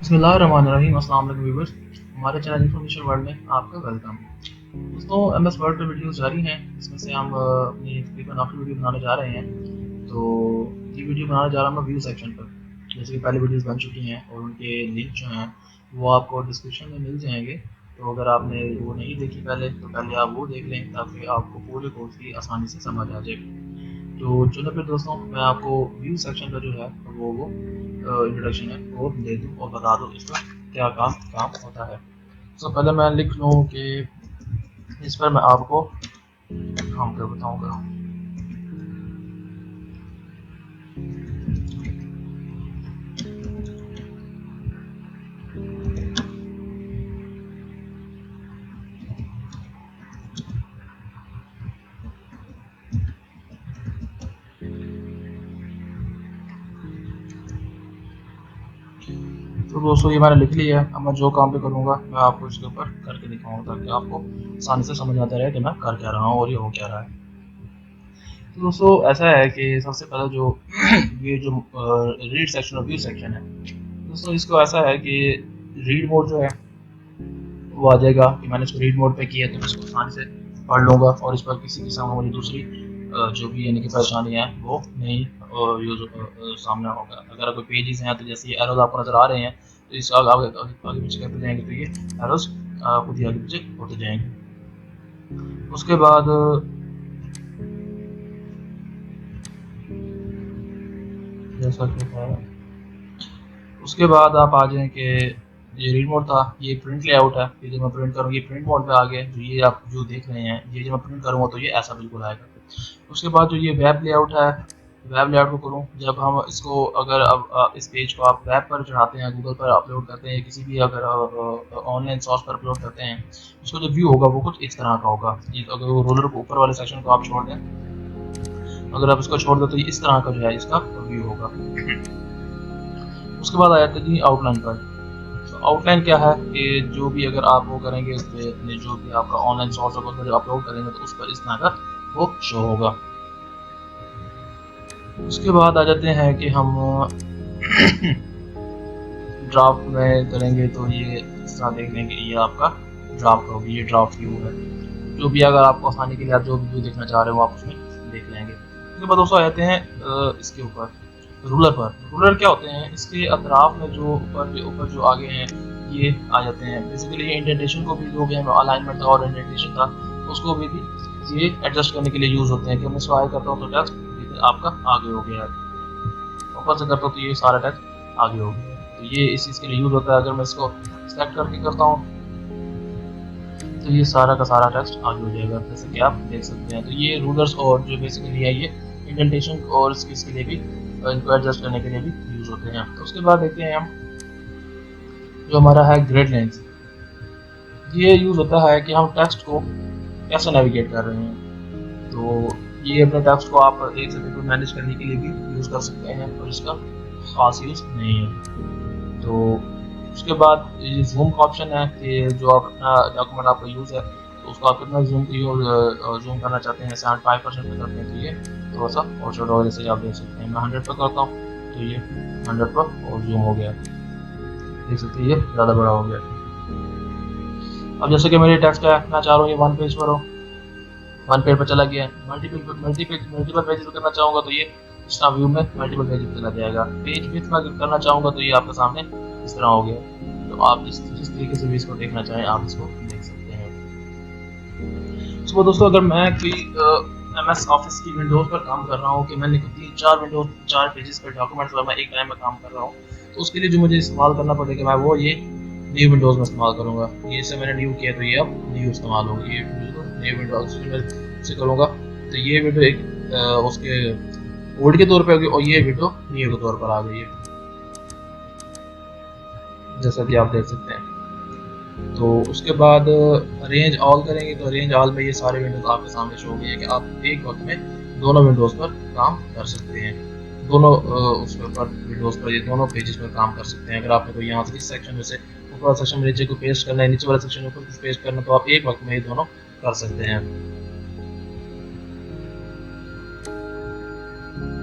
बिस्मिल्लाहिर्रहमानिर्रहीम। अस्सलाम वालेकुम व्यूअर्स, हमारे चैनल इन्फॉर्मेशन वर्ल्ड में आपका वेलकम। दोस्तों, एमएस वर्ड पर वीडियोस जारी हैं, इसमें से हम अपनी तकरीबन आखिरी वीडियो बनाने जा रहे हैं। तो ये वीडियो बनाने जा रहा हूँ मैं व्यू सेक्शन पर। जैसे कि पहले वीडियोस बन चुकी हैं और उनके लिंक जो हैं वो आपको डिस्क्रिप्शन में मिल जाएंगे। तो अगर आपने वो नहीं देखी पहले, तो पहले आप वो देख लें ताकि आपको पूरे कोर्स की आसानी से समझ आ जाए। तो चलो फिर दोस्तों, मैं आपको व्यू सेक्शन का जो है वो इंट्रोडक्शन है वो दे दूँ और बता दूँ इसका क्या काम होता है। तो पहले मैं लिख लूँ कि इस पर मैं आपको काम कर बताऊँगा। तो दोस्तों, ये मैंने लिख लिया है। अब मैं जो काम पे करूँगा मैं आपको इसके ऊपर करके दिखाऊंगा ताकि आपको आसानी से समझ आता रहे कि मैं कर क्या रहा हूँ और ये हो क्या रहा है। तो दोस्तों, ऐसा है कि सबसे पहले जो ये जो रीड सेक्शन और व्यू सेक्शन है, दोस्तों इसको ऐसा है कि रीड मोड जो है वो आ जाएगा कि मैंने इसको रीड मोड पे किया तो मैं इसको आसानी से पढ़ लूँगा और इस पर किसी के सामने मुझे दूसरी जो भी यानी कि परेशानी है वो नहीं यूज सामने होगा। अगर कोई पेजेस हैं तो जैसे ये एरोज आपको नज़र आ रहे हैं, तो इस आगे आगे पीछे करते जाएंगे तो ये एरोज खुद ही आगे पीछे होते जाएंगे। उसके बाद जैसा कि है, उसके बाद आप आ जाएं कि ये रीड मोड था, ये प्रिंट लेआउट है। ये जब मैं प्रिंट करूँ ये प्रिंट मोड पे आ गए। जो ये आप जो देख रहे हैं ये जब मैं प्रिंट करूँगा तो ये ऐसा बिल्कुल आएगा। उसके बाद जो ये वेब लेआउट है, वेब लेआउट को करूँ जब हम इसको अगर अब इस पेज को आप वेब पर चढ़ाते हैं, गूगल पर अपलोड करते हैं, किसी भी अगर ऑनलाइन सोर्स पर अपलोड करते हैं, इसको जो व्यू होगा वो कुछ इस तरह का होगा। अगर वो रोलर को ऊपर वाले सेक्शन को आप छोड़ दें, अगर आप इसको छोड़ दें तो इस तरह का जो है इसका व्यू होगा। उसके बाद आ जाते हैं जी आउटलाइन पर। तो आउटलाइन क्या है कि जो भी अगर आप वो करेंगे उस पर अपने जो भी आपका ऑनलाइन सोर्स होगा उसमें अपलोड करेंगे तो उस पर इस तरह का वो शो होगा। उसके बाद आ जाते हैं कि हम ड्राफ्ट में करेंगे तो ये इस तरह देख लेंगे, ये आपका ड्राफ्ट होगी, ये ड्राफ्ट व्यू है। जो भी अगर आपको आसानी के लिए आप जो भी व्यू देखना चाह रहे हो आप उसमें देख लेंगे। उसके बाद दोस्तों आ जाते हैं इसके ऊपर रूलर पर। रूलर क्या होते हैं, इसके अतराफ में जो ऊपर जो आगे हैं ये आ जाते हैं। बेसिकली ये इंडेंटेशन को भी जो भी हमें अलाइनमेंट था और इंडेंटेशन था उसको भी ये एडजस्ट करने के लिए यूज होते हैं कि मैं इसको आगे करता हूँ तो टेक्स्ट आपका आगे हो गया है, ऊपर से करता हूँ तो ये सारा टेक्स्ट आगे हो गया है। तो ये इस चीज़ के लिए यूज होता है। अगर मैं इसको सेलेक्ट करके करता हूँ तो ये सारा का सारा टेक्स्ट आगे हो जाएगा, जैसे कि आप देख सकते हैं। तो ये रूलर्स और जो बेसिकली है ये इंडेंटेशन और इसके लिए भी इनको एडजस्ट करने के लिए भी यूज होते हैं। तो उसके बाद देखते हैं हम जो हमारा है ग्रेड लेंथ। ये यूज होता है कि हम टेक्स्ट को कैसे नेविगेट कर रहे हैं। तो ये अपने टेक्स्ट को आप एक से दूसरे मैनेज करने के लिए भी यूज कर सकते हैं और इसका खास यूज नहीं है। तो उसके बाद ये जूम का ऑप्शन है कि जो आप अपना डॉक्यूमेंट आपका यूज़ है तो उसको आप कितना जूम करना चाहते हैं। 75% पे करते हैं तो ये थोड़ा सा और छोटा होगा, जैसे आप देख सकते हैं। मैं 100 पे करता हूँ तो ये 100 पर और जूम हो गया, देख सकते हैं ये ज़्यादा बड़ा हो गया। अब जैसे कि मेरी टेक्स्ट है, मैं चाह रहा हूँ ये 1 पेज पर हो, 1 पेज पर चला गया। मल्टीपल पेजेस करना चाहूँगा तो ये इस तरह व्यू में मल्टीपल पेजेस चला जाएगा। पेज विड्थ में करना चाहूँगा तो ये आपके सामने इस तरह हो गया। तो आप जिस तरीके से भी इसको देखना चाहें आप इसको देख सकते हैं। सुबह दोस्तों, अगर मैं कोई MS ऑफिस की विंडोज़ पर काम कर रहा हूँ कि मैंने 3-4 विंडोज 4 पेजेस पर डॉक्यूमेंट्स पर मैं एक टाइम में काम कर रहा हूँ, तो उसके लिए जो मुझे इस्तेमाल करना पड़ेगा मैं वो ये न्यू विंडोज़ में इस्तेमाल करूँगा। ये से मैंने न्यू किया तो ये अब न्यू इस्तेमाल होगा। ये न्यू विंडोज़ से करूँगा तो ये विंडो एक उसके ओल्ड के तौर पर होगी और ये विंडो न्यू के तौर पर आ गई है, जैसा कि आप देख सकते हैं। तो उसके बाद अरेंज ऑल करेंगे तो अरेंज ऑल में ये सारे विंडोज आपके सामने शो हो गए कि आप एक वक्त में दोनों विंडोज़ पर काम कर सकते हैं। दोनों उस पर विंडोज़ पर ये दोनों पेजेस पर काम कर सकते हैं। अगर आपने कोई यहाँ से इस सेक्शन में से ऊपर वाला सेक्शन में नीचे को पेस्ट करना है, नीचे वाला सेक्शन ऊपर कुछ पेस्ट करना, तो आप एक वक्त में ये दोनों कर सकते हैं।